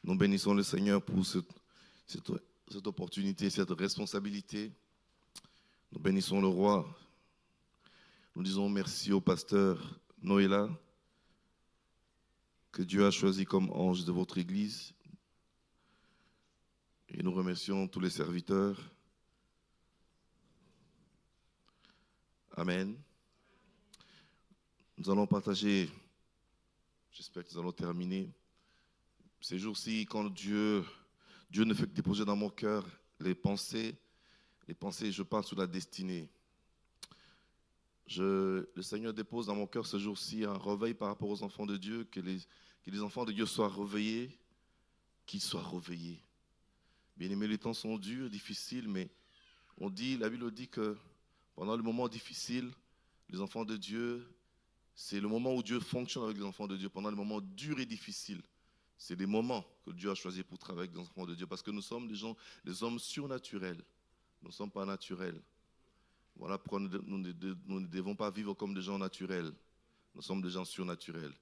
Nous bénissons le Seigneur pour cette opportunité, cette responsabilité. Nous bénissons le Roi. Nous disons merci au pasteur Noéla, que Dieu a choisi comme ange de votre Église. Et nous remercions tous les serviteurs. Amen. Nous allons partager, j'espère que nous allons terminer, ces jours-ci, quand Dieu ne fait que déposer dans mon cœur les pensées, je parle sur la destinée. Le Seigneur dépose dans mon cœur ce jour-ci un réveil par rapport aux enfants de Dieu, que les enfants de Dieu soient réveillés, qu'ils soient réveillés. Bien aimés, les temps sont durs, difficiles, mais la Bible dit que pendant le moment difficile, les enfants de Dieu, c'est le moment où Dieu fonctionne avec les enfants de Dieu. Pendant le moment dur et difficile, c'est des moments que Dieu a choisis pour travailler avec les enfants de Dieu. Parce que nous sommes des hommes surnaturels. Nous ne sommes pas naturels. Voilà pourquoi nous ne devons pas vivre comme des gens naturels. Nous sommes des gens surnaturels.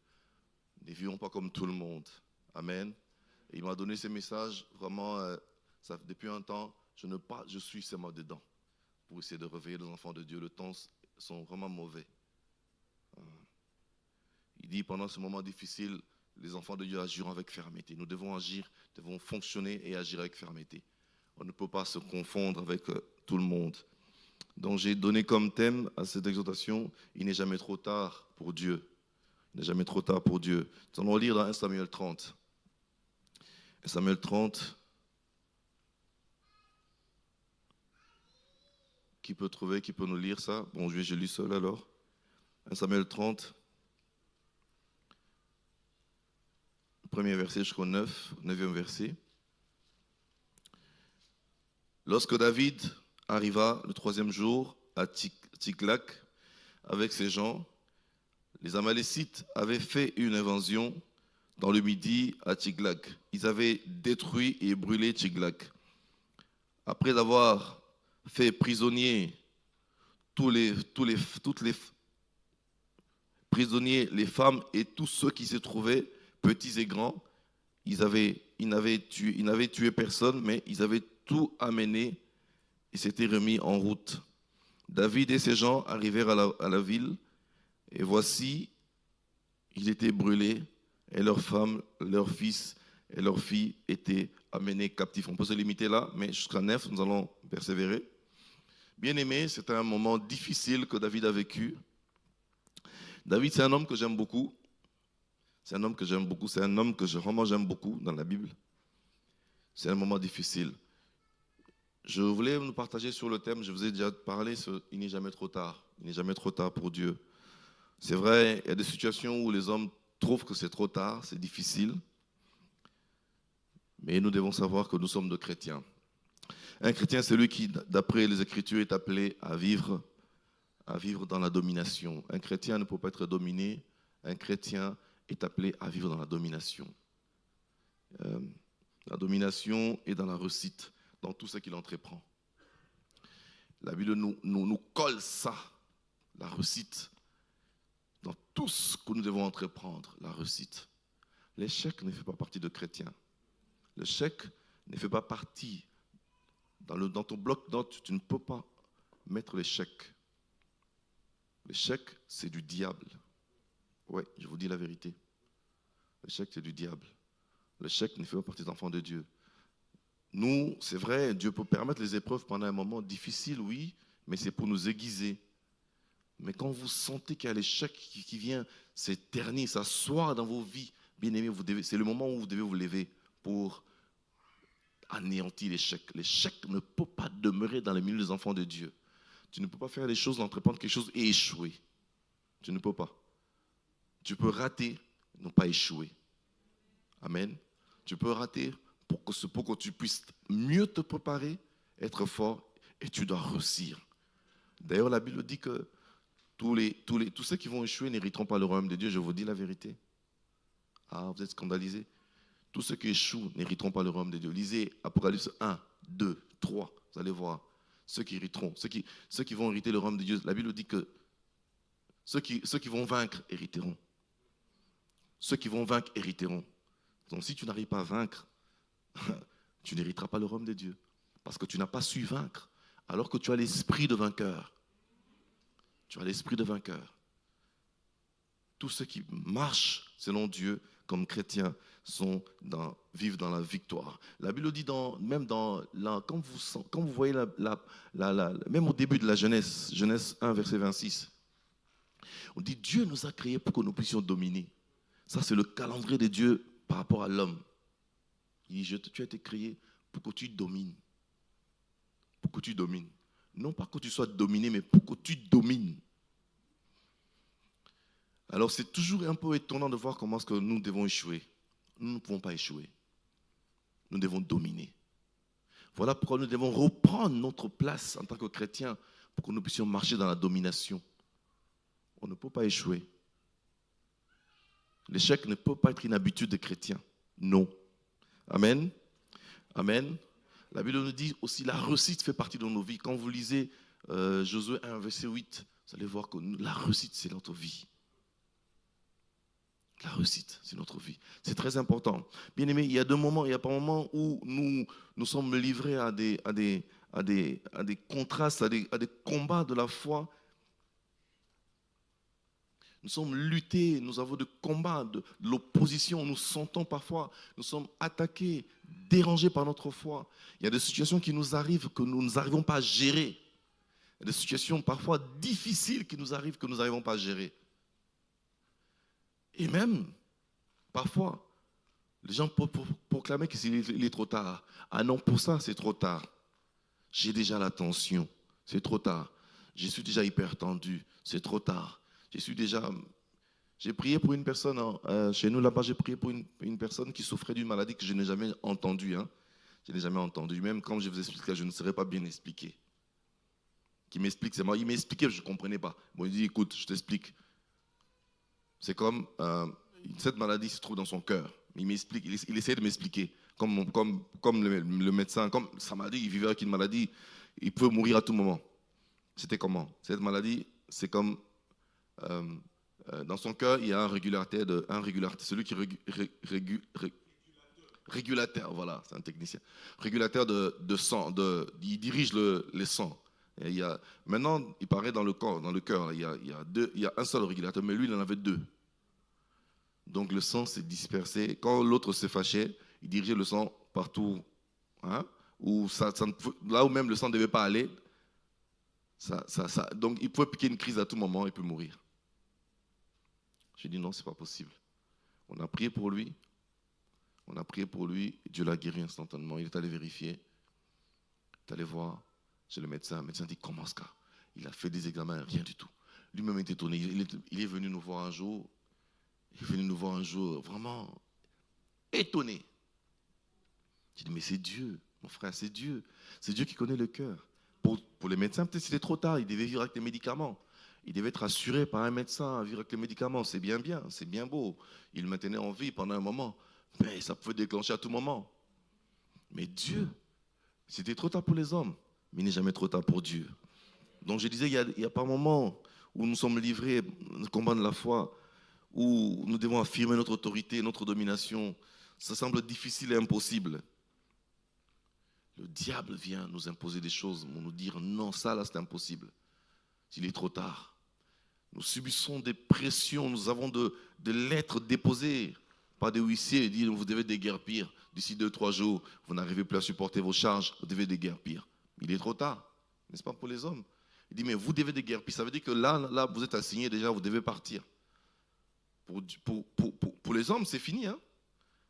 Nous ne vivons pas comme tout le monde. Amen. Et il m'a donné ces messages vraiment, depuis un temps, je suis seulement dedans pour essayer de réveiller les enfants de Dieu. Les temps sont vraiment mauvais. Il dit pendant ce moment difficile, les enfants de Dieu agiront avec fermeté. Nous devons agir, devons fonctionner et agir avec fermeté. On ne peut pas se confondre avec tout le monde. Donc j'ai donné comme thème à cette exhortation, il n'est jamais trop tard pour Dieu. Il n'est jamais trop tard pour Dieu. Nous allons lire dans 1 Samuel 30. 1 Samuel 30. Qui peut trouver, qui peut nous lire ça? Bon, je lis seul alors. 1 Samuel 30. Premier verset jusqu'au 9e verset. Lorsque David arriva le 3e jour à Tsiklag avec ses gens, les Amalécites avaient fait une invasion dans le Midi à Tsiklag. Ils avaient détruit et brûlé Tsiklag. Après avoir fait prisonniers toutes les prisonniers, les femmes et tous ceux qui se trouvaient, petits et grands, ils n'avaient tué personne, mais ils avaient tout amené et s'étaient remis en route. David et ses gens arrivèrent à la ville, et voici, ils étaient brûlés, et leurs femmes, leurs fils et leurs filles étaient amenés captifs. On peut se limiter là, mais jusqu'à 9, nous allons persévérer. Bien aimé, c'était un moment difficile que David a vécu. David, c'est un homme que j'aime beaucoup. C'est un homme que j'aime beaucoup. C'est un homme que vraiment j'aime beaucoup dans la Bible. C'est un moment difficile. Je voulais nous partager sur le thème, je vous ai déjà parlé, il n'est jamais trop tard. Il n'est jamais trop tard pour Dieu. C'est vrai, il y a des situations où les hommes trouvent que c'est trop tard, c'est difficile. Mais nous devons savoir que nous sommes des chrétiens. Un chrétien, c'est celui qui, d'après les Écritures, est appelé à vivre dans la domination. Un chrétien ne peut pas être dominé. Un chrétien est appelé à vivre dans la domination. La domination est dans la réussite, dans tout ce qu'il entreprend. La Bible nous colle ça, la réussite, dans tout ce que nous devons entreprendre, la réussite. L'échec ne fait pas partie de chrétiens. L'échec ne fait pas partie. Dans ton bloc-notes, tu ne peux pas mettre l'échec. L'échec, c'est du diable. Oui, je vous dis la vérité. L'échec, c'est du diable. L'échec ne fait pas partie des enfants de Dieu. Nous, c'est vrai, Dieu peut permettre les épreuves pendant un moment difficile, oui, mais c'est pour nous aiguiser. Mais quand vous sentez qu'il y a l'échec qui vient s'éterniser, s'asseoir dans vos vies, bien aimés, c'est le moment où vous devez vous lever pour anéantir l'échec. L'échec ne peut pas demeurer dans le milieu des enfants de Dieu. Tu ne peux pas faire des choses, entreprendre quelque chose et échouer. Tu ne peux pas. Tu peux rater, non pas échouer. Amen. Tu peux rater pour que tu puisses mieux te préparer, être fort, et tu dois réussir. D'ailleurs, la Bible dit que tous ceux qui vont échouer n'hériteront pas le royaume de Dieu. Je vous dis la vérité. Ah, vous êtes scandalisés. Tous ceux qui échouent n'hériteront pas le royaume de Dieu. Lisez Apocalypse 1, 2, 3. Vous allez voir. Ceux qui hériteront, ceux qui vont hériter le royaume de Dieu. La Bible dit que ceux qui vont vaincre hériteront. Ceux qui vont vaincre hériteront. Donc si tu n'arrives pas à vaincre, tu n'hériteras pas le royaume de Dieu. Parce que tu n'as pas su vaincre, alors que tu as l'esprit de vainqueur. Tu as l'esprit de vainqueur. Tous ceux qui marchent selon Dieu comme chrétiens vivent dans la victoire. La Bible dit, quand vous voyez, même au début de la Genèse 1, verset 26, on dit Dieu nous a créés pour que nous puissions dominer. Ça, c'est le calendrier de Dieu par rapport à l'homme. Il dit, tu as été créé pour que tu domines. Pour que tu domines. Non pas que tu sois dominé, mais pour que tu domines. Alors, c'est toujours un peu étonnant de voir comment est-ce que nous devons échouer. Nous ne pouvons pas échouer. Nous devons dominer. Voilà pourquoi nous devons reprendre notre place en tant que chrétiens pour que nous puissions marcher dans la domination. On ne peut pas échouer. L'échec ne peut pas être une habitude des chrétiens. Non. Amen. Amen. La Bible nous dit aussi la réussite fait partie de nos vies. Quand vous lisez Josué 1, verset 8, vous allez voir que la réussite, c'est notre vie. La réussite, c'est notre vie. C'est très important. Bien aimé, il y a pas un moment où nous sommes livrés à des contrastes, à des combats de la foi. Nous sommes luttés, nous avons des combats, de l'opposition. Nous sentons parfois, nous sommes attaqués, dérangés par notre foi. Il y a des situations qui nous arrivent que nous n'arrivons pas à gérer. Il y a des situations parfois difficiles qui nous arrivent que nous n'arrivons pas à gérer. Et même, parfois, les gens peuvent proclamer qu'il est trop tard. Ah non, pour ça, c'est trop tard. J'ai déjà la tension, c'est trop tard. Je suis déjà hyper tendu, c'est trop tard. J'ai prié pour une personne, chez nous là-bas, j'ai prié pour une personne qui souffrait d'une maladie que je n'ai jamais entendue. Je n'ai jamais entendu. Même quand je vous explique, je ne saurais pas bien expliquer. Qui m'explique, c'est moi. Il m'expliquait, je ne comprenais pas. Bon, il dit, écoute, je t'explique. C'est comme cette maladie se trouve dans son cœur. Il m'explique, il essaie de m'expliquer. Comme le médecin, comme sa maladie, il vivait avec une maladie, il pouvait mourir à tout moment. C'était comment? Cette maladie, c'est comme dans son cœur, il y a un régulateur, celui qui régulateur, voilà, c'est un technicien. Régulateur de sang, il dirige les sangs. Maintenant, il paraît dans le cœur, il y a un seul régulateur, mais lui, il en avait deux. Donc le sang s'est dispersé. Quand l'autre se fâchait, il dirigeait le sang partout, là où même le sang ne devait pas aller. Donc il pouvait piquer une crise à tout moment et peut mourir. J'ai dit non, c'est pas possible. On a prié pour lui. Dieu l'a guéri instantanément. Il est allé vérifier. Il est allé voir chez le médecin. Le médecin dit comment ça? Il a fait des examens, rien du tout. Lui-même est étonné. Il est venu nous voir un jour. Vraiment étonné. J'ai dit, mais c'est Dieu, mon frère, c'est Dieu. C'est Dieu qui connaît le cœur. Pour les médecins, peut-être c'était trop tard. Ils devaient vivre avec les médicaments. Ils devaient être assurés par un médecin à vivre avec les médicaments. C'est bien, c'est bien beau. Ils le maintenaient en vie pendant un moment. Mais ça pouvait déclencher à tout moment. Mais Dieu, c'était trop tard pour les hommes. Mais il n'est jamais trop tard pour Dieu. Donc je disais, il n'y a pas un moment où nous sommes livrés au combat de la foi, où nous devons affirmer notre autorité, notre domination. Ça semble difficile et impossible. Le diable vient nous imposer des choses, nous dire non, ça là c'est impossible. Il est trop tard. Nous subissons des pressions, nous avons de lettres déposées par des huissiers, ils disent vous devez déguerpir. D'ici 2-3 jours, vous n'arrivez plus à supporter vos charges, vous devez déguerpir. Il est trop tard, n'est-ce pas pour les hommes? Il dit mais vous devez déguerpir, ça veut dire que là vous êtes assigné déjà, vous devez partir. Pour les hommes, c'est fini.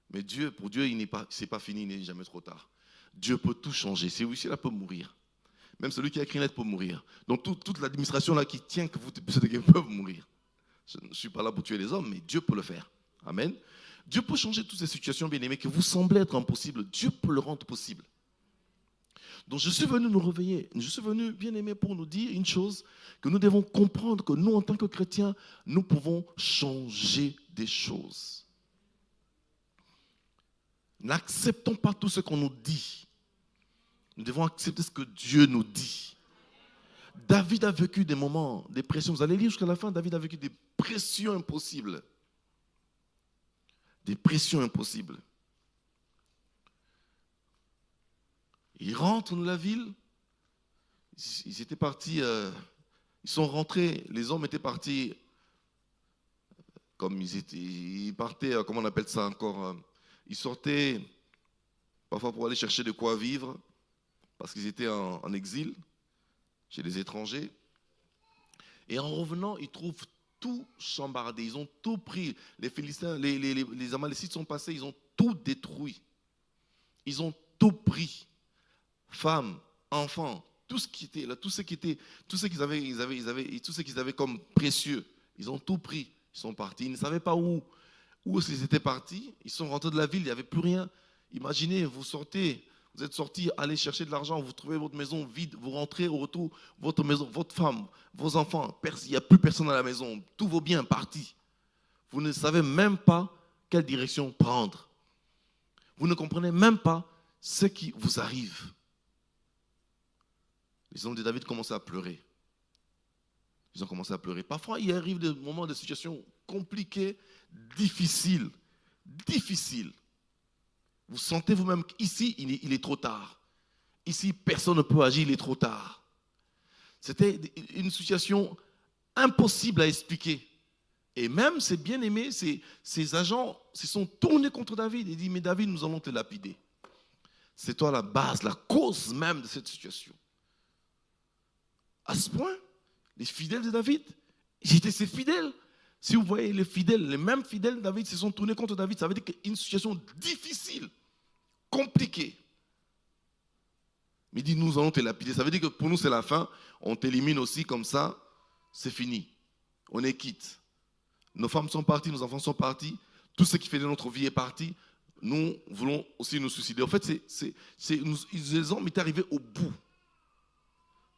Mais pour Dieu, c'est pas fini, il n'est jamais trop tard. Dieu peut tout changer. C'est aussi là peut mourir. Même celui qui a écrit une lettre peut mourir. Donc toute l'administration là qui tient que vous peuvent mourir. Je ne suis pas là pour tuer les hommes, mais Dieu peut le faire. Amen. Dieu peut changer toutes ces situations, bien-aimées, que vous semblez être impossibles. Dieu peut le rendre possible. Donc je suis venu nous réveiller. Je suis venu, bien-aimé, pour nous dire une chose, que nous devons comprendre que nous, en tant que chrétiens, nous pouvons changer des choses. N'acceptons pas tout ce qu'on nous dit. Nous devons accepter ce que Dieu nous dit. David a vécu des moments, des pressions. Vous allez lire jusqu'à la fin, David a vécu des pressions impossibles. Des pressions impossibles. Ils rentrent dans la ville. Ils étaient partis, ils sont rentrés, les hommes étaient partis, comme ils partaient, comment on appelle ça encore, ils sortaient parfois pour aller chercher de quoi vivre, parce qu'ils étaient en exil, chez les étrangers. Et en revenant, ils trouvent tout chambardé, ils ont tout pris. Les Philistins, les Amalécites sont passés, ils ont tout détruit. Ils ont tout pris. Femmes, enfants, tout ce qui était là, tout ce qu'ils avaient comme précieux, ils ont tout pris. Ils sont partis. Ils ne savaient pas où ils étaient partis. Ils sont rentrés de la ville, il n'y avait plus rien. Imaginez, vous sortez, vous êtes sortis, allez chercher de l'argent, vous trouvez votre maison vide, vous rentrez au retour, votre maison, votre femme, vos enfants, il n'y a plus personne à la maison, tous vos biens partis. Vous ne savez même pas quelle direction prendre. Vous ne comprenez même pas ce qui vous arrive. Les hommes de David commençaient à pleurer. Ils ont commencé à pleurer. Parfois, il arrive des moments de situations compliquées, difficiles. Vous sentez vous-même qu'ici, il est trop tard. Ici, personne ne peut agir, il est trop tard. C'était une situation impossible à expliquer. Et même ses bien-aimés, ses agents se sont tournés contre David et dit, mais David, nous allons te lapider. C'est toi la base, la cause même de cette situation. À ce point, les fidèles de David, j'étais ses fidèles. Si vous voyez les fidèles, les mêmes fidèles de David se sont tournés contre David, ça veut dire qu'une situation difficile, compliquée. Mais il dit, nous allons te lapider. Ça veut dire que pour nous, c'est la fin. On t'élimine aussi comme ça, c'est fini. On est quitte. Nos femmes sont parties, nos enfants sont partis. Tout ce qui fait de notre vie est parti. Nous voulons aussi nous suicider. En fait, les hommes étaient arrivés au bout.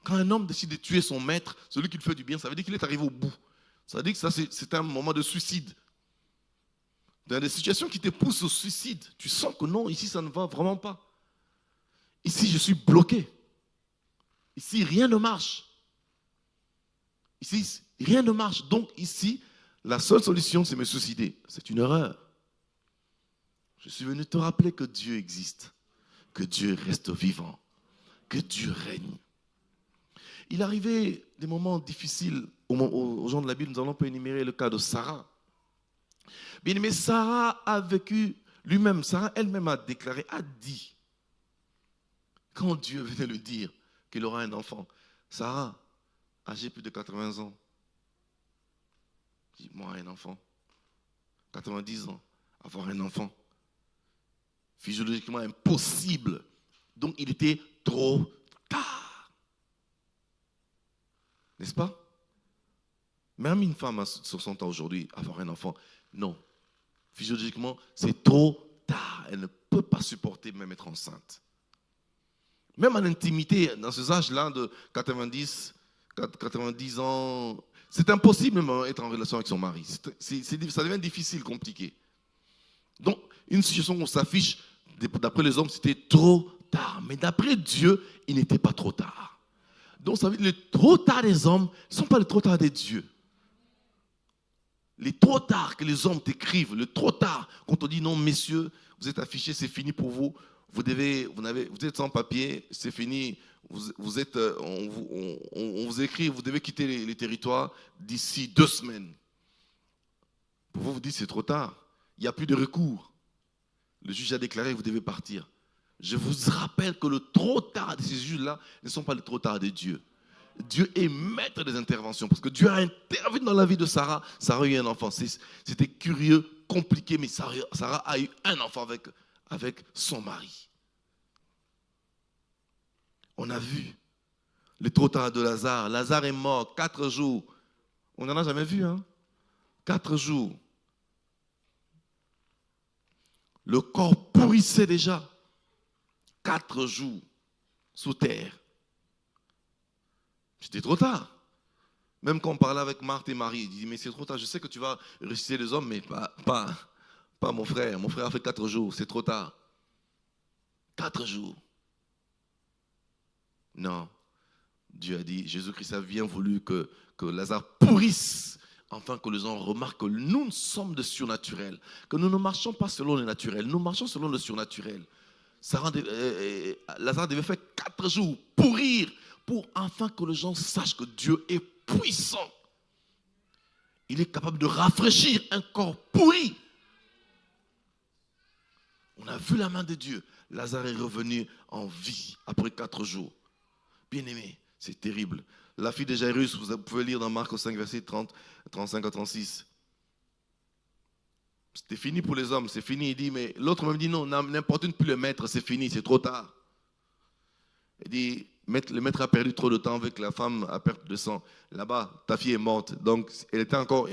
Quand un homme décide de tuer son maître, celui qui lui fait du bien, ça veut dire qu'il est arrivé au bout. Ça veut dire que ça, c'est un moment de suicide. Dans des situations qui te poussent au suicide, tu sens que non, ici, ça ne va vraiment pas. Ici, je suis bloqué. Ici, rien ne marche. Ici, rien ne marche. Donc, ici, la seule solution, c'est me suicider. C'est une erreur. Je suis venu te rappeler que Dieu existe, que Dieu reste vivant, que Dieu règne. Il arrivait des moments difficiles aux gens de la Bible. Nous allons pas énumérer le cas de Sarah. Bien aimé, Sarah a vécu lui-même. Sarah elle-même a déclaré, a dit, quand Dieu venait lui dire qu'il aura un enfant, Sarah, âgée plus de 80 ans, dit, moi un enfant, 90 ans, avoir un enfant, physiologiquement impossible. Donc il était trop tard. N'est-ce pas? Même une femme à 60 ans aujourd'hui, avoir un enfant, non. Physiologiquement, c'est trop tard. Elle ne peut pas supporter même être enceinte. Même en intimité, dans ces âges-là de 90 ans, c'est impossible même d'être en relation avec son mari. Ça devient difficile, compliqué. Donc, une situation où on s'affiche, d'après les hommes, c'était trop tard. Mais d'après Dieu, il n'était pas trop tard. Donc, ça veut dire que le trop tard des hommes ne sont pas le trop tard des dieux. Les trop tard que les hommes t'écrivent, le trop tard, quand on dit non, messieurs, vous êtes affichés, c'est fini pour vous, vous êtes sans papier, c'est fini, on vous écrit, vous devez quitter les territoires d'ici 2 semaines. Pour vous, vous dites c'est trop tard, il n'y a plus de recours. Le juge a déclaré que vous devez partir. Je vous rappelle que le trop tard de ces juges-là ne sont pas le trop tard de Dieu. Dieu est maître des interventions parce que Dieu a intervenu dans la vie de Sarah. Sarah a eu un enfant. C'était curieux, compliqué, mais Sarah a eu un enfant avec son mari. On a vu le trop tard de Lazare. Lazare est mort 4 jours. On n'en a jamais vu, hein? 4 jours. Le corps pourrissait déjà. 4 jours sous terre. C'était trop tard. Même quand on parlait avec Marthe et Marie, il dit, mais c'est trop tard, je sais que tu vas ressusciter les hommes, mais pas mon frère. Mon frère a fait 4 jours, c'est trop tard. 4 jours. Non. Dieu a dit, Jésus-Christ a bien voulu que Lazare pourrisse, afin que les gens remarquent que nous sommes de surnaturel, que nous ne marchons pas selon le naturel, nous marchons selon le surnaturel. Lazare devait faire 4 jours pourrir pour enfin que les gens sachent que Dieu est puissant. Il est capable de rafraîchir un corps pourri. On a vu la main de Dieu. Lazare est revenu en vie après 4 jours. Bien-aimé, c'est terrible. La fille de Jairus, vous pouvez lire dans Marc 5, verset 30, 35 à 36. C'était fini pour les hommes, c'est fini. Il dit, mais l'autre même dit non, n'importe plus le maître, c'est fini, c'est trop tard. Il dit, le maître a perdu trop de temps avec la femme à perte de sang. Là-bas, ta fille est morte. Donc, il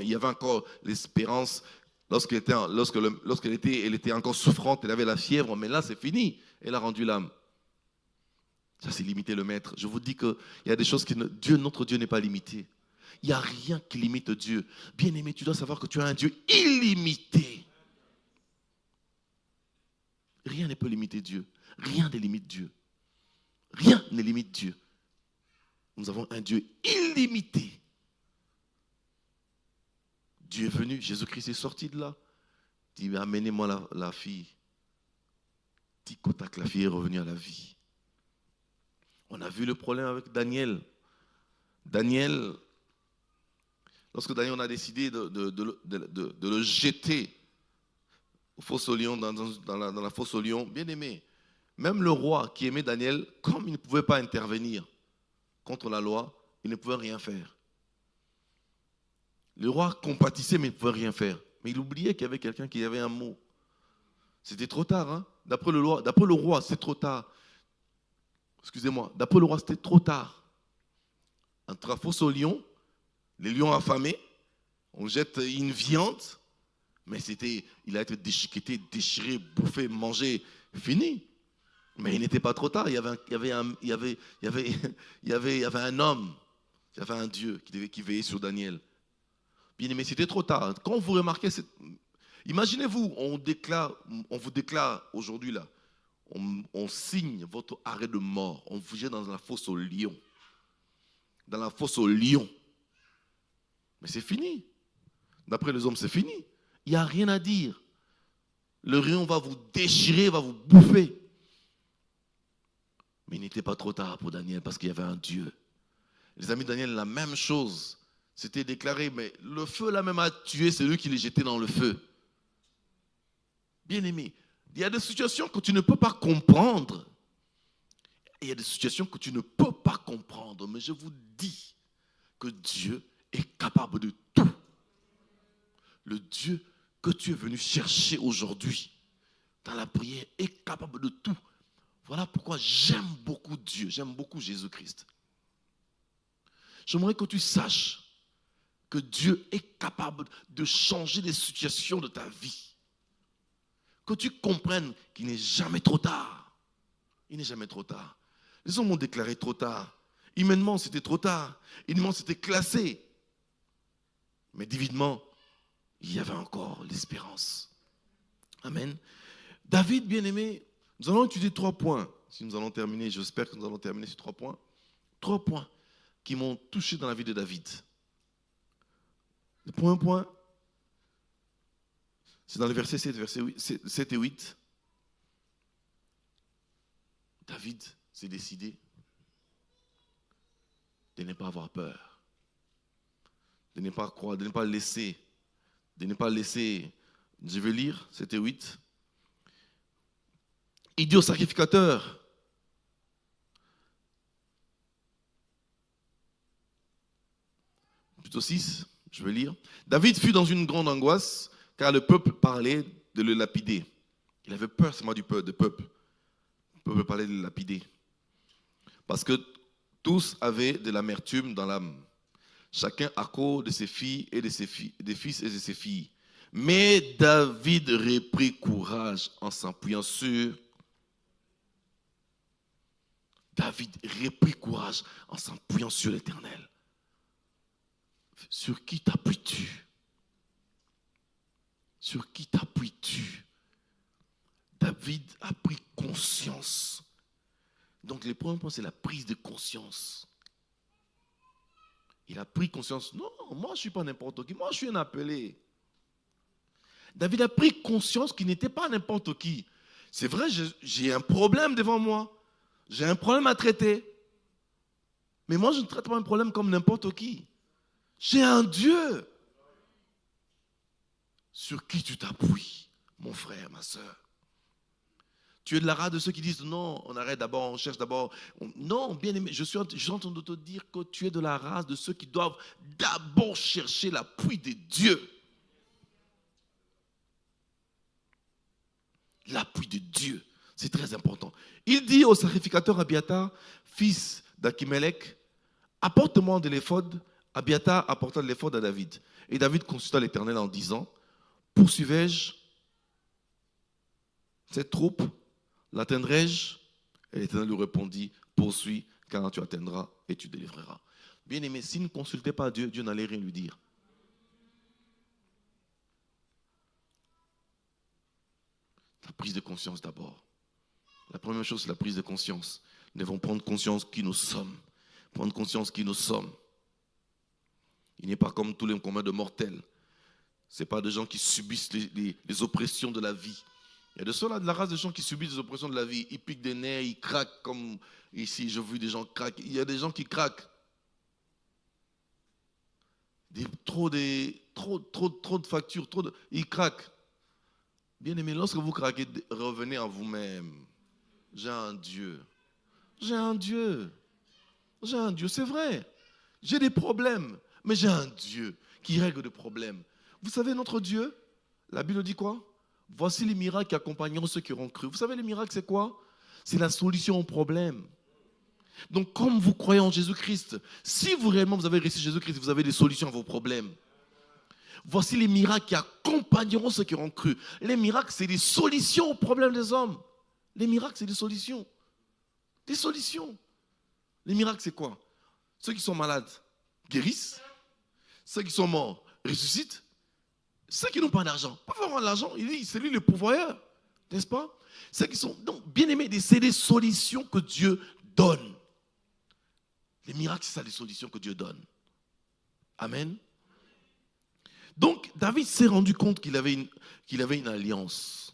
y avait encore l'espérance. Elle était encore souffrante, elle avait la fièvre, mais là, c'est fini. Elle a rendu l'âme. Ça, c'est limiter le maître. Je vous dis qu'il y a des choses notre Dieu n'est pas limité. Il n'y a rien qui limite Dieu. Bien-aimé, tu dois savoir que tu as un Dieu illimité. Rien ne peut limiter Dieu. Rien ne limite Dieu. Rien ne limite Dieu. Nous avons un Dieu illimité. Dieu est venu, Jésus-Christ est sorti de là. Il dit, amenez-moi la fille. Tic au tac, la fille est revenue à la vie. On a vu le problème avec Daniel. Lorsque Daniel a décidé de le jeter au fosse au lion, dans la fosse au lion, bien aimé, même le roi qui aimait Daniel, comme il ne pouvait pas intervenir contre la loi, il ne pouvait rien faire. Le roi compatissait, mais il ne pouvait rien faire. Mais il oubliait qu'il y avait quelqu'un qui avait un mot. C'était trop tard, hein? D'après le roi, c'était trop tard. Excusez-moi, d'après le roi, c'était trop tard. Entre la fosse au lion, les lions affamés, on jette une viande, mais il a été déchiqueté, déchiré, bouffé, mangé, fini. Mais il n'était pas trop tard. Il y avait un homme, il y avait un Dieu qui veillait sur Daniel. Bien aimé, c'était trop tard. Quand vous remarquez, imaginez-vous, on vous déclare aujourd'hui là, on signe votre arrêt de mort, on vous jette dans la fosse au lion. Dans la fosse au lion. Mais c'est fini. D'après les hommes, c'est fini. Il n'y a rien à dire. Le lion va vous déchirer, va vous bouffer. Mais il n'était pas trop tard pour Daniel parce qu'il y avait un Dieu. Les amis de Daniel, la même chose. C'était déclaré, mais le feu là même a tué celui qui les jetait dans le feu. Bien aimé, il y a des situations que tu ne peux pas comprendre. Et il y a des situations que tu ne peux pas comprendre. Mais je vous dis que Dieu est capable de tout. Le Dieu que tu es venu chercher aujourd'hui dans la prière est capable de tout. Voilà pourquoi j'aime beaucoup Dieu, j'aime beaucoup Jésus-Christ. J'aimerais que tu saches que Dieu est capable de changer les situations de ta vie. Que tu comprennes qu'il n'est jamais trop tard. Il n'est jamais trop tard. Les hommes m'ont déclaré trop tard. Humainement, c'était trop tard. Humainement, c'était classé. Mais divinement, il y avait encore l'espérance. Amen. David, bien-aimé, nous allons étudier 3 points. Si nous allons terminer, j'espère que nous allons terminer ces 3 points. 3 points qui m'ont touché dans la vie de David. Le premier point, c'est dans les versets 7 et 8. David s'est décidé de ne pas avoir peur, de ne pas croire, de ne pas laisser. Je vais lire 7 et 8. Il dit au sacrificateur, plutôt 6, je vais lire. David fut dans une grande angoisse, car le peuple parlait de le lapider. Il avait peur seulement du peuple. Le peuple parlait de le lapider. Parce que tous avaient de l'amertume dans l'âme. Chacun à cause de ses filles et de ses filles, des fils et de ses filles. Mais David reprit courage en s'appuyant sur. David reprit courage en s'appuyant sur l'Éternel. Sur qui t'appuies-tu? Sur qui t'appuies-tu? David a pris conscience. Donc le premier point, c'est la prise de conscience. Il a pris conscience. Non, moi je ne suis pas n'importe qui. Moi je suis un appelé. David a pris conscience qu'il n'était pas n'importe qui. C'est vrai, j'ai un problème devant moi. J'ai un problème à traiter. Mais moi, je ne traite pas un problème comme n'importe qui. J'ai un Dieu sur qui tu t'appuies, mon frère, ma soeur. Tu es de la race de ceux qui disent non, on arrête d'abord, on cherche d'abord. Non, bien aimé, je suis en train de te dire que tu es de la race de ceux qui doivent d'abord chercher l'appui de Dieu. L'appui de Dieu, c'est très important. Il dit au sacrificateur Abiathar, fils d'Achimelech, apporte-moi de l'éphod. Abiathar apporta de l'éphod à David. Et David consulta l'Éternel en disant, poursuivrai-je cette troupe? L'atteindrai-je? Et l'Éternel lui répondit, poursuis, car tu atteindras et tu délivreras. Bien aimé, s'il ne consultait pas Dieu, Dieu n'allait rien lui dire. La prise de conscience d'abord. La première chose, c'est la prise de conscience. Nous devons prendre conscience qui nous sommes. Prendre conscience qui nous sommes. Il n'est pas comme tous les communs de mortels. Ce n'est pas des gens qui subissent les oppressions de la vie. Il y a de ceux-là, de la race de gens qui subissent les oppressions de la vie. Ils piquent des nerfs, ils craquent comme ici, j'ai vu des gens craquer. Il y a des gens qui craquent. Trop de factures, ils craquent. Bien aimé, lorsque vous craquez, revenez à vous-même. J'ai un Dieu. J'ai un Dieu. J'ai un Dieu, c'est vrai. J'ai des problèmes, mais j'ai un Dieu qui règle des problèmes. Vous savez, notre Dieu, la Bible dit quoi? Voici les miracles qui accompagneront ceux qui auront cru. Vous savez, les miracles, c'est quoi? C'est la solution au problème. Donc, comme vous croyez en Jésus-Christ, si vous réellement vous avez reçu Jésus-Christ, vous avez des solutions à vos problèmes. Voici les miracles qui accompagneront ceux qui auront cru. Les miracles, c'est des solutions aux problèmes des hommes. Les miracles, c'est des solutions. Des solutions. Les miracles, c'est quoi? Ceux qui sont malades guérissent. Ceux qui sont morts ressuscitent. Ceux qui n'ont pas d'argent, pas vraiment l'argent, il dit, c'est lui le pourvoyeur. N'est-ce pas? Ceux qui sont, donc, bien aimés, c'est des solutions que Dieu donne. Les miracles, c'est ça, les solutions que Dieu donne. Amen. Donc, David s'est rendu compte qu'il avait une alliance.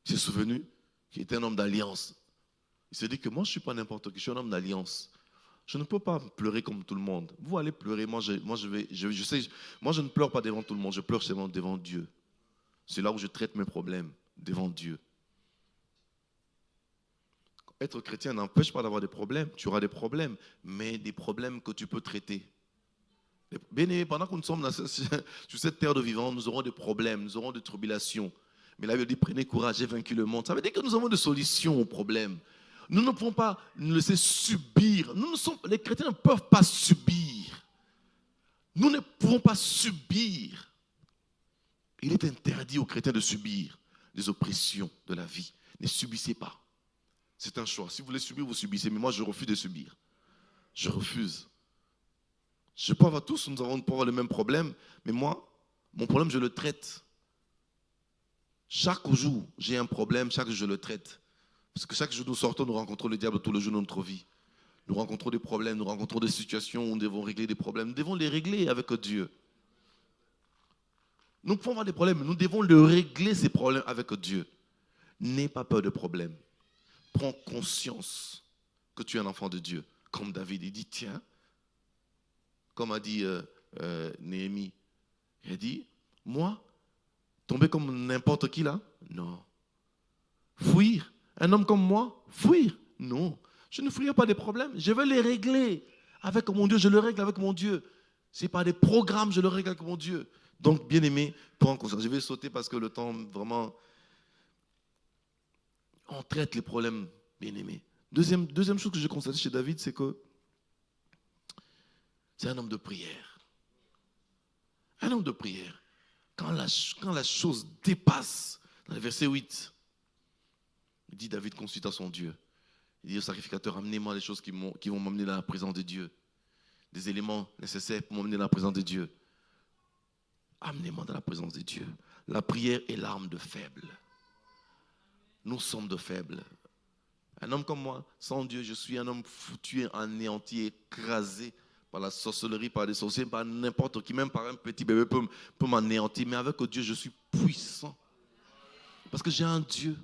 Il s'est souvenu qu'il était un homme d'alliance. Il s'est dit que moi, je ne suis pas n'importe qui, je suis un homme d'alliance. Je ne peux pas pleurer comme tout le monde. Vous allez pleurer, moi je ne pleure pas devant tout le monde, je pleure seulement devant Dieu. C'est là où je traite mes problèmes, devant Dieu. Être chrétien n'empêche pas d'avoir des problèmes, tu auras des problèmes, mais des problèmes que tu peux traiter. Bien aimé, pendant que nous sommes sur cette terre de vivants, nous aurons des problèmes, nous aurons des tribulations. Mais la Bible dit, prenez courage, j'ai vaincu le monde. Ça veut dire que nous avons des solutions aux problèmes. Nous ne pouvons pas nous laisser subir. Les chrétiens ne peuvent pas subir. Nous ne pouvons pas subir. Il est interdit aux chrétiens de subir les oppressions de la vie. Ne subissez pas. C'est un choix. Si vous voulez subir, vous subissez. Mais moi, je refuse de subir. Je refuse. Je peux avoir tous, nous avons avoir le même problème. Mais moi, mon problème, je le traite. Chaque jour, j'ai un problème. Chaque jour, je le traite. Parce que chaque jour, nous sortons, nous rencontrons le diable tout le jour de notre vie. Nous rencontrons des problèmes, nous rencontrons des situations où nous devons régler des problèmes. Nous devons les régler avec Dieu. Nous pouvons avoir des problèmes, mais nous devons les régler, ces problèmes, avec Dieu. N'aie pas peur de problèmes. Prends conscience que tu es un enfant de Dieu. Comme David, il dit, tiens, comme a dit Néhémie, il a dit, moi, tomber comme n'importe qui là? Non. Fuir? Un homme comme moi, fuir? Non. Je ne fuirai pas des problèmes. Je vais les régler avec mon Dieu. Je le règle avec mon Dieu. Ce n'est pas des programmes, je le règle avec mon Dieu. Donc, bien aimé, prends conscience. Je vais sauter parce que le temps, vraiment, on traite les problèmes, bien aimé. Deuxième chose que j'ai constaté chez David, c'est que c'est un homme de prière. Un homme de prière. Quand la chose dépasse, dans le verset 8, il dit, David consulta son Dieu. Il dit au sacrificateur, amenez-moi les choses qui vont m'amener dans la présence de Dieu. Des éléments nécessaires pour m'amener dans la présence de Dieu. Amenez-moi dans la présence de Dieu. La prière est l'arme de faible. Nous sommes de faibles. Un homme comme moi, sans Dieu, je suis un homme foutu, anéanti, écrasé par la sorcellerie, par des sorciers, par n'importe qui, même par un petit bébé peut m'anéantir. Mais avec Dieu, je suis puissant. Parce que j'ai un Dieu.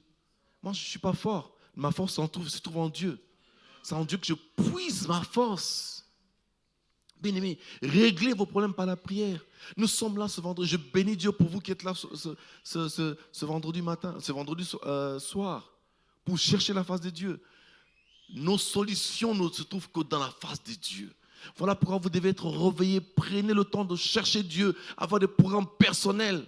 Moi, je ne suis pas fort. Ma force se trouve en Dieu. C'est en Dieu que je puise ma force. Bien-aimés, réglez vos problèmes par la prière. Nous sommes là ce vendredi. Je bénis Dieu pour vous qui êtes là ce vendredi matin, ce vendredi soir, pour chercher la face de Dieu. Nos solutions ne se trouvent que dans la face de Dieu. Voilà pourquoi vous devez être réveillés. Prenez le temps de chercher Dieu, avoir des programmes personnels.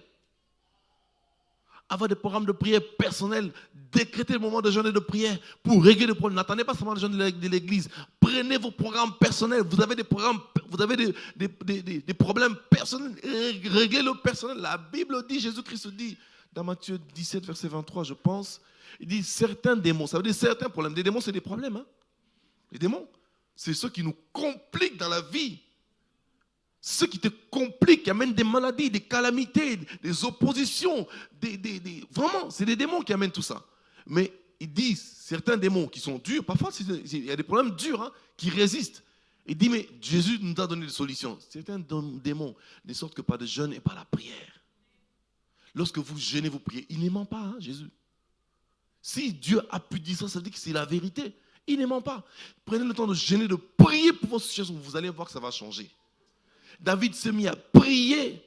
Avoir des programmes de prière personnels, décréter le moment de jeûne et de prière pour régler les problèmes. N'attendez pas seulement le jeûne de l'église. Prenez vos programmes personnels. Vous avez des programmes, vous avez des problèmes personnels. Réglez le personnel. La Bible dit, Jésus-Christ dit, dans Matthieu 17, verset 23, je pense, il dit certains démons. Ça veut dire certains problèmes. Des démons, c'est des problèmes. Hein? Les démons, c'est ceux qui nous compliquent dans la vie. Ceux qui te compliquent, qui amènent des maladies, des calamités, des oppositions. Vraiment, c'est des démons qui amènent tout ça. Mais ils disent, certains démons qui sont durs, parfois il y a des problèmes durs hein, qui résistent. Il dit, mais Jésus nous a donné des solutions. Certains démons ne sortent que par le jeûne et par la prière. Lorsque vous jeûnez, vous priez, il ne ment pas, hein, Jésus. Si Dieu a pu dire ça, ça veut dire que c'est la vérité. Il ne ment pas. Prenez le temps de jeûner, de prier pour vos situations. Vous allez voir que ça va changer. David s'est mis à prier.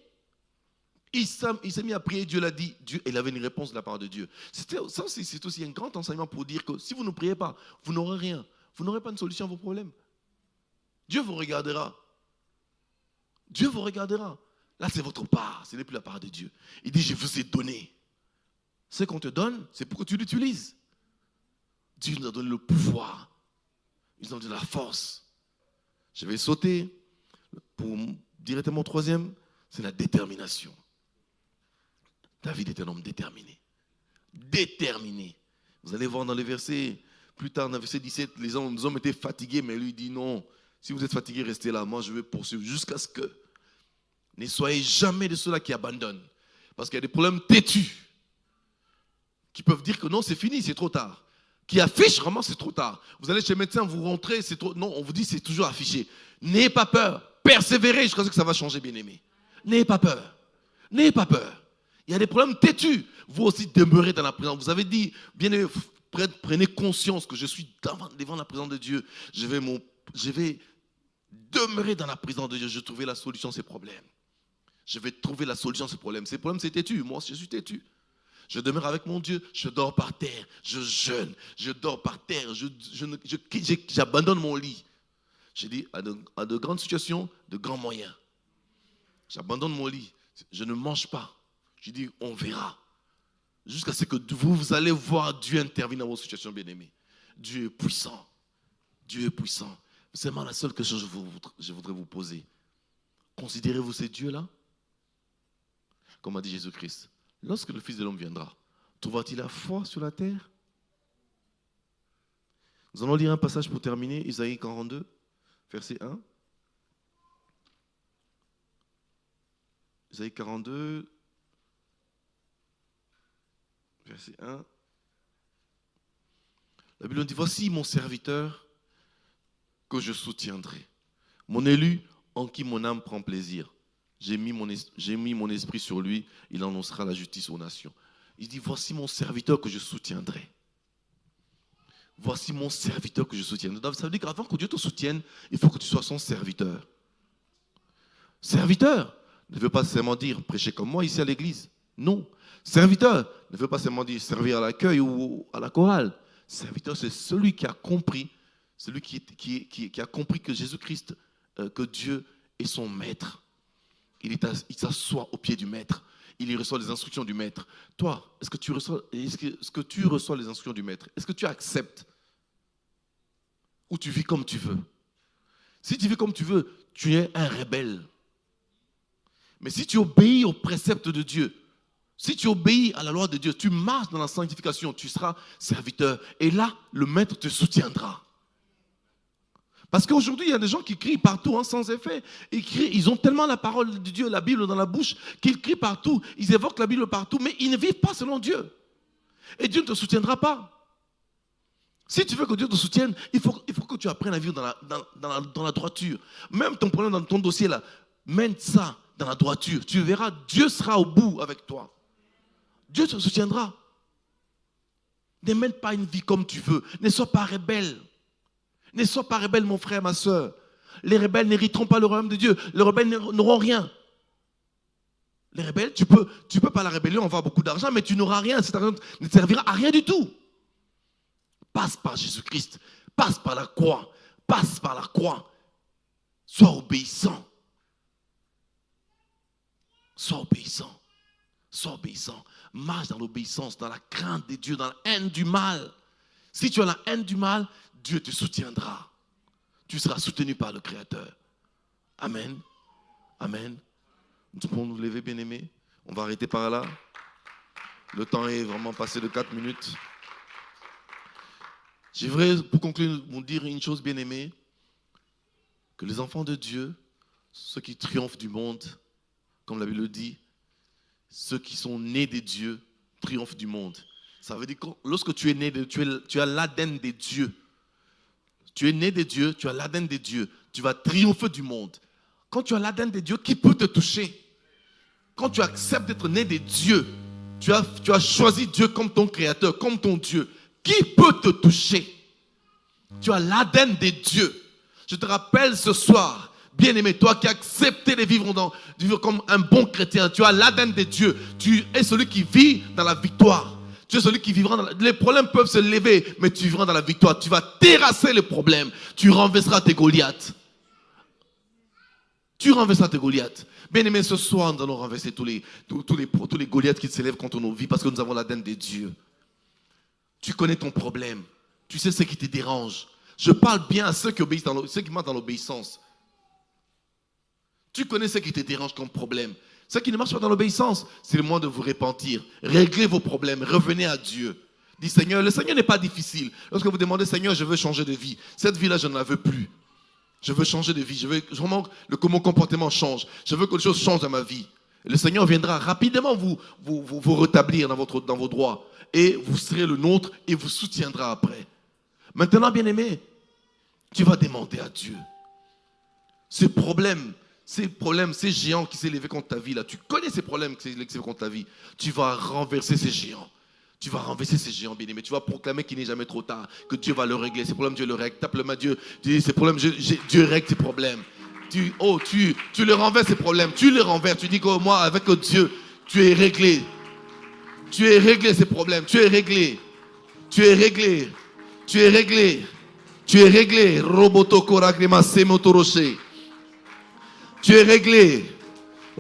Il s'est mis à prier, Dieu l'a dit. Il avait une réponse de la part de Dieu. C'est aussi un grand enseignement pour dire que si vous ne priez pas, vous n'aurez rien. Vous n'aurez pas une solution à vos problèmes. Dieu vous regardera. Dieu vous regardera. Là, c'est votre part. Ce n'est plus la part de Dieu. Il dit, je vous ai donné. Ce qu'on te donne, c'est pour que tu l'utilises. Dieu nous a donné le pouvoir. Il nous a donné la force. Je vais sauter. Pour directement troisième, c'est la détermination. David est un homme déterminé. Déterminé. Vous allez voir dans les versets, plus tard dans le verset 17, les hommes étaient fatigués, mais lui dit non, si vous êtes fatigués, restez là, moi je vais poursuivre jusqu'à ce que ne soyez jamais de ceux-là qui abandonnent. Parce qu'il y a des problèmes têtus qui peuvent dire que non, c'est fini, c'est trop tard. Qui affichent vraiment, c'est trop tard. Vous allez chez le médecin, vous rentrez, c'est trop. Non, on vous dit c'est toujours affiché. N'ayez pas peur. Persévérez jusqu'à ce que ça va changer, bien-aimé. N'ayez pas peur. N'ayez pas peur. Il y a des problèmes têtus. Vous aussi demeurez dans la présence. Vous avez dit, bien-aimé, prenez conscience que je suis devant la présence de Dieu. Je vais demeurer dans la présence de Dieu. Je vais trouver la solution à ces problèmes. Je vais trouver la solution à ces problèmes. Ces problèmes, c'est têtu. Moi aussi, je suis têtu. Je demeure avec mon Dieu, je dors par terre, je jeûne, je dors par terre, j'abandonne mon lit. J'ai dit, à de grandes situations, de grands moyens. J'abandonne mon lit, je ne mange pas. J'ai dit, on verra. Jusqu'à ce que vous allez voir Dieu intervenir dans vos situations, bien-aimés. Dieu est puissant. Dieu est puissant. C'est vraiment la seule question que je voudrais vous poser. Considérez-vous ces dieux-là? Comme a dit Jésus-Christ. Lorsque le Fils de l'homme viendra, trouvera-t-il la foi sur la terre? Nous allons lire un passage pour terminer, Isaïe 42, verset 1. Isaïe 42, verset 1. La Bible dit, voici mon serviteur que je soutiendrai, mon élu en qui mon âme prend plaisir. J'ai mis mon esprit sur lui, il annoncera la justice aux nations. Il dit, voici mon serviteur que je soutiendrai. Voici mon serviteur que je soutiendrai. Ça veut dire qu'avant que Dieu te soutienne, il faut que tu sois son serviteur. Serviteur ne veut pas seulement dire prêcher comme moi ici à l'église. Non. Serviteur ne veut pas seulement dire servir à l'accueil ou à la chorale. Serviteur, c'est celui qui a compris, celui qui a compris que Jésus-Christ, que Dieu est son maître. Il s'assoit au pied du maître. Il y reçoit les instructions du maître. Toi, est-ce que tu reçois les instructions du maître? Est-ce que tu acceptes? Ou tu vis comme tu veux? Si tu vis comme tu veux, tu es un rebelle. Mais si tu obéis aux préceptes de Dieu, si tu obéis à la loi de Dieu, tu marches dans la sanctification, tu seras serviteur. Et là, le maître te soutiendra. Parce qu'aujourd'hui, il y a des gens qui crient partout, sans effet. Ils ont tellement la parole de Dieu, la Bible dans la bouche, qu'ils crient partout. Ils évoquent la Bible partout, mais ils ne vivent pas selon Dieu. Et Dieu ne te soutiendra pas. Si tu veux que Dieu te soutienne, il faut que tu apprennes à vivre dans la droiture. Même ton problème dans ton dossier, là, mène ça dans la droiture. Tu verras, Dieu sera au bout avec toi. Dieu te soutiendra. Ne mène pas une vie comme tu veux. Ne sois pas rebelle. Ne sois pas rebelle, mon frère, ma soeur. Les rebelles n'hériteront pas le royaume de Dieu. Les rebelles n'auront rien. Les rebelles, tu peux par la rébellion avoir beaucoup d'argent, mais tu n'auras rien. Cet argent ne te servira à rien du tout. Passe par Jésus-Christ. Passe par la croix. Passe par la croix. Sois obéissant. Sois obéissant. Sois obéissant. Marche dans l'obéissance, dans la crainte de Dieu, dans la haine du mal. Si tu as la haine du mal, Dieu te soutiendra. Tu seras soutenu par le Créateur. Amen. Amen. Nous pouvons nous lever, bien-aimés. On va arrêter par là. Le temps est vraiment passé de 4 minutes. J'aimerais, pour conclure, vous dire une chose, bien-aimés, que les enfants de Dieu, ceux qui triomphent du monde, comme la Bible le dit, ceux qui sont nés de Dieu triomphent du monde. Ça veut dire que lorsque tu es né de Dieu, tu as l'ADN de Dieu. Tu es né de Dieu, tu as l'ADN de Dieu. Tu vas triompher du monde. Quand tu as l'ADN de Dieu, qui peut te toucher? Quand tu acceptes d'être né de Dieu, tu as choisi Dieu comme ton créateur, comme ton Dieu. Qui peut te toucher? Tu as l'ADN de Dieu. Je te rappelle ce soir, bien-aimé, toi qui as accepté de vivre comme un bon chrétien, tu as l'ADN de Dieu. Tu es celui qui vit dans la victoire. Tu es celui qui vivra dans les problèmes peuvent se lever, mais tu vivras dans la victoire. Tu vas terrasser les problèmes. Tu renverseras tes Goliaths. Tu renverseras tes Goliaths. Bien-aimé, ce soir, nous allons renverser tous les Goliaths qui s'élèvent contre nos vies parce que nous avons l'ADN de Dieu. Tu connais ton problème. Tu sais ce qui te dérange. Je parle bien à ceux qui obéissent, ceux qui marchent dans l'obéissance. Tu connais ce qui te dérange comme problème. Ceux qui ne marchent pas dans l'obéissance, c'est le moment de vous repentir. Réglez vos problèmes, revenez à Dieu. Dis Seigneur, le Seigneur n'est pas difficile. Lorsque vous demandez Seigneur, je veux changer de vie. Cette vie-là, je ne la veux plus. Je veux changer de vie. Je veux vraiment que mon comportement change. Je veux que les choses changent dans ma vie. Et le Seigneur viendra rapidement vous rétablir dans vos droits. Et vous serez le nôtre et vous soutiendra après. Maintenant, bien-aimé, tu vas demander à Dieu. Ces problèmes, ces géants qui s'est levé contre ta vie, là, tu connais ces problèmes qui s'est levé contre ta vie. Tu vas renverser ces géants. Tu vas renverser ces géants, bien-aimés. Tu vas proclamer qu'il n'est jamais trop tard, que Dieu va le régler. Ces problèmes, Dieu le règle. Tape le main, Dieu. Dis, ces problèmes, Dieu règle ces problèmes. Tu le renverses ces problèmes. Tu les renverses. Tu dis que moi, avec Dieu, tu es réglé. Tu es réglé ces problèmes. Tu es réglé. Tu es réglé. Tu es réglé. Tu es réglé. Roboto korakrema semotoroche. Tu es réglé.